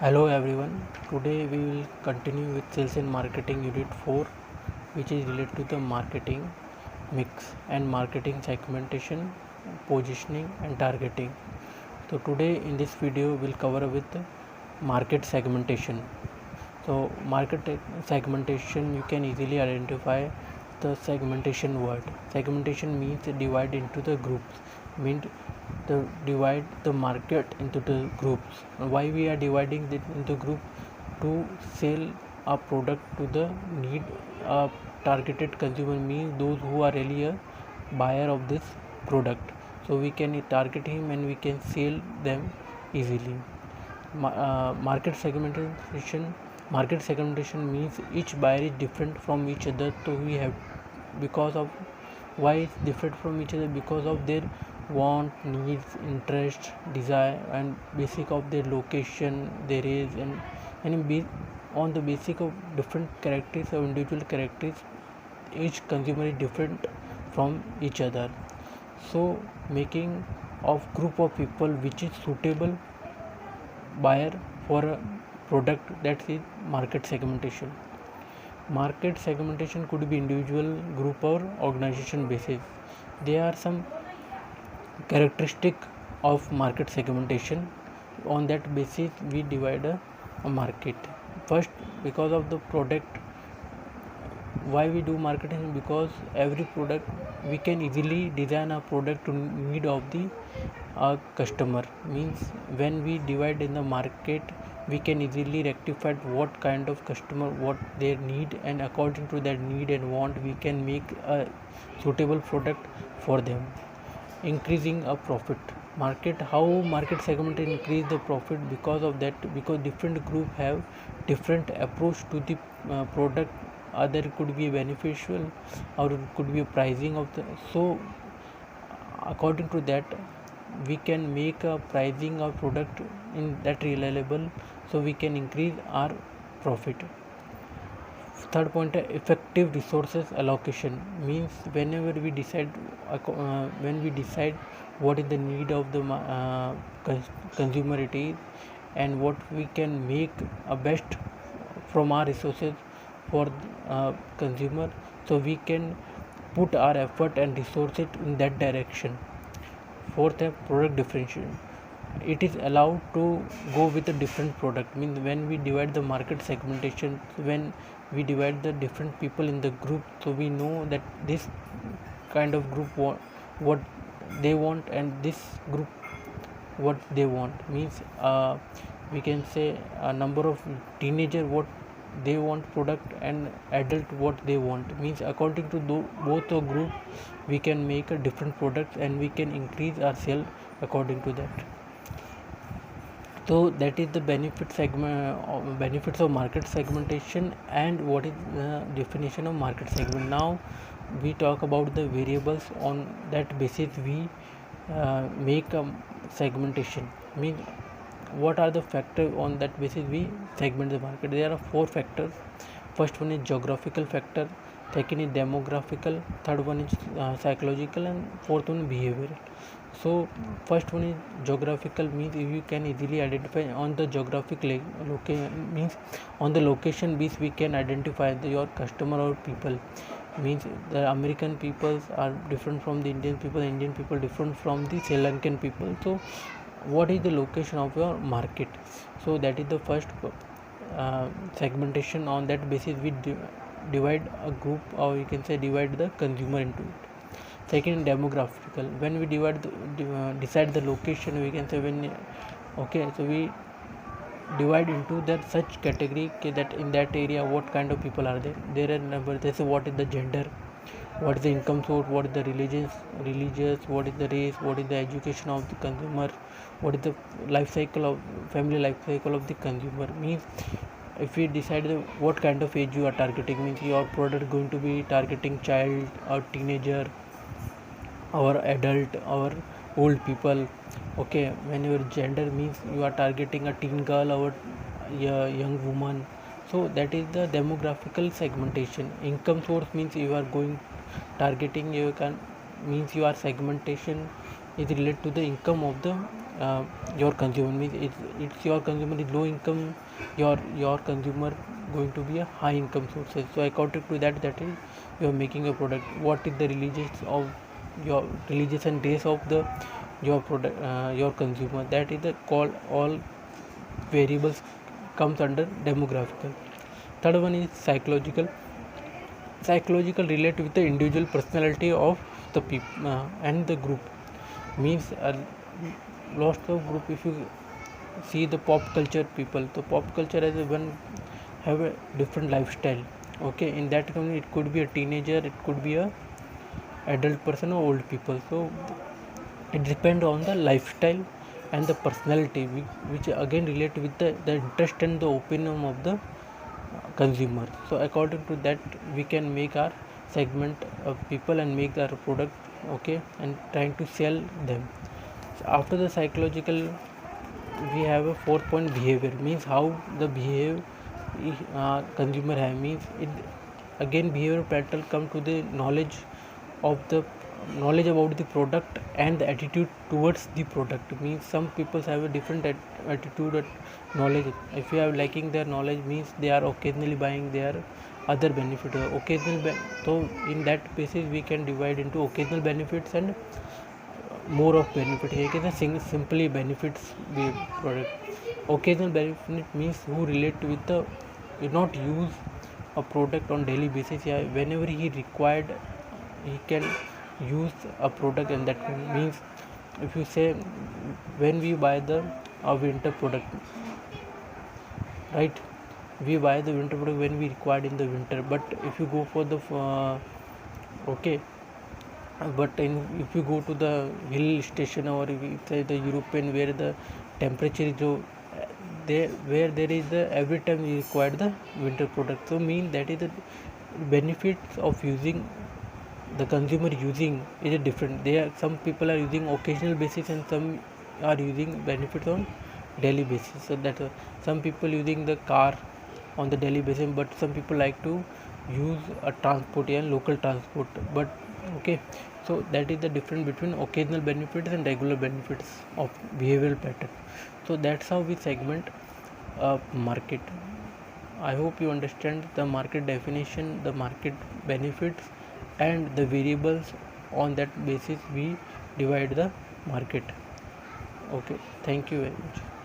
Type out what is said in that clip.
Hello everyone. Today we will continue with sales and marketing unit 4, which is related to the marketing mix and marketing segmentation, positioning and targeting. So today in this video we'll cover with market segmentation. So segmentation, you can easily identify the segmentation word. Segmentation means divide into the groups, means the divide the market into the groups. Why we are dividing it into group? To sell a product to the need a targeted consumer, means those who are really a buyer of this product. So we can target him and we can sell them easily. Market segmentation means each buyer is different from each other, so we have, because of why it's different from each other, because of their want, needs, interest, desire and basic of their location there is, and on the basic of different characteristics of individual characteristics, each consumer is different from each other. So making of group of people which is suitable buyer for a product, that is market segmentation. Market segmentation could be individual, group or organization basis. There are some characteristic of market segmentation. On that basis we divide a market. First, because of the product. Why we do marketing? Because every product we can easily design a product to need of the customer, means when we divide in the market we can easily rectify what kind of customer, what they need, and according to that need and want we can make a suitable product for them, increasing a profit. How market segment increase the profit? Because of that, because different group have different approach to the product. Other could be beneficial or it could be a pricing of the, so according to that we can make a pricing of product in that reliable, so we can increase our profit. Third point, effective resources allocation, means whenever we decide when we decide what is the need of the consumer it is, and what we can make a best from our resources for consumer, so we can put our effort and resources in that direction. Fourth, product differentiation. It is allowed to go with a different product, means when we divide the market segmentation, when we divide the different people in the group, so we know that this kind of group what they want, and this group what they want, means we can say a number of teenager what they want product, and adult what they want, means according to both the group we can make a different product and we can increase our sale according to that. So that is the benefits of market segmentation, and what is the definition of market segment. Now we talk about the variables on that basis we make a segmentation, means what are the factors on that basis we segment the market. There are four factors. First one is geographical factor, second is demographical, third one is psychological, and fourth one behavioral. So first one is geographical, means if you can easily identify on the geographic location, means on the location base we can identify your customer or people, means the American people are different from the Indian people different from the Sri Lankan people. So what is the location of your market? So that is the first segmentation. On that basis we divide a group, or you can say divide the consumer into it. Second, demographical. When we decide the location, we can say when, okay, so we divide into that such category that in that area what kind of people are there. There are number. They say what is the gender, what is the income source, what is the religious, what is the race, what is the education of the consumer, what is the family life cycle of the consumer. Means if we decide what kind of age you are targeting, means your product going to be targeting child or teenager or adult or old people. Okay, when your gender, means you are targeting a teen girl or a young woman. So that is the demographical segmentation. Income source means you are going targeting, you can, means your segmentation is related to the income of the your consumer means it's your consumer is low income, your consumer going to be a high income sources. So according to that is you are making a product. What is the religious and race of the your product, your consumer, that is the call. All variables comes under demographical. Third one is psychological relate with the individual personality of the people and the group. Means lots of group. If you see the pop culture people, the pop culture as a one have a different lifestyle. Okay, in that community it could be a teenager, it could be a adult person or old people. So it depends on the lifestyle and the personality, which again relate with the interest and the opinion of the consumer. So according to that we can make our segment of people and make our product. Okay, and trying to sell them. So after the psychological, we have a fourth point, behavior. Means how the behavior consumer have. Means it again behavior pattern come to the knowledge about the product and the attitude towards the product. Means some people have a different attitude and knowledge. If you are liking their knowledge, means they are occasionally buying their other benefit, so in that basis we can divide into occasional benefits and more of benefit. Here is a simply benefits the product. Occasional benefit means who relate with the not use a product on daily basis. Yeah, whenever he required he can use a product, and that means if you say when we buy the winter product, right, we buy the winter product when we required in the winter. But if you go for the okay, but if you go to the hill station, or if you say the European, where the temperature is low, where there is the every time we require the winter product. So mean that is the benefits of using the consumer using is a different. Some people are using occasional basis and some are using benefits on daily basis. So that some people using the car on the daily basis, but some people like to use a transport and local transport. But okay, so that is the difference between occasional benefits and regular benefits of behavioral pattern. So that's how we segment market. I hope you understand the market definition, the market benefits, and the variables. On that basis we divide the market. Okay, thank you very much.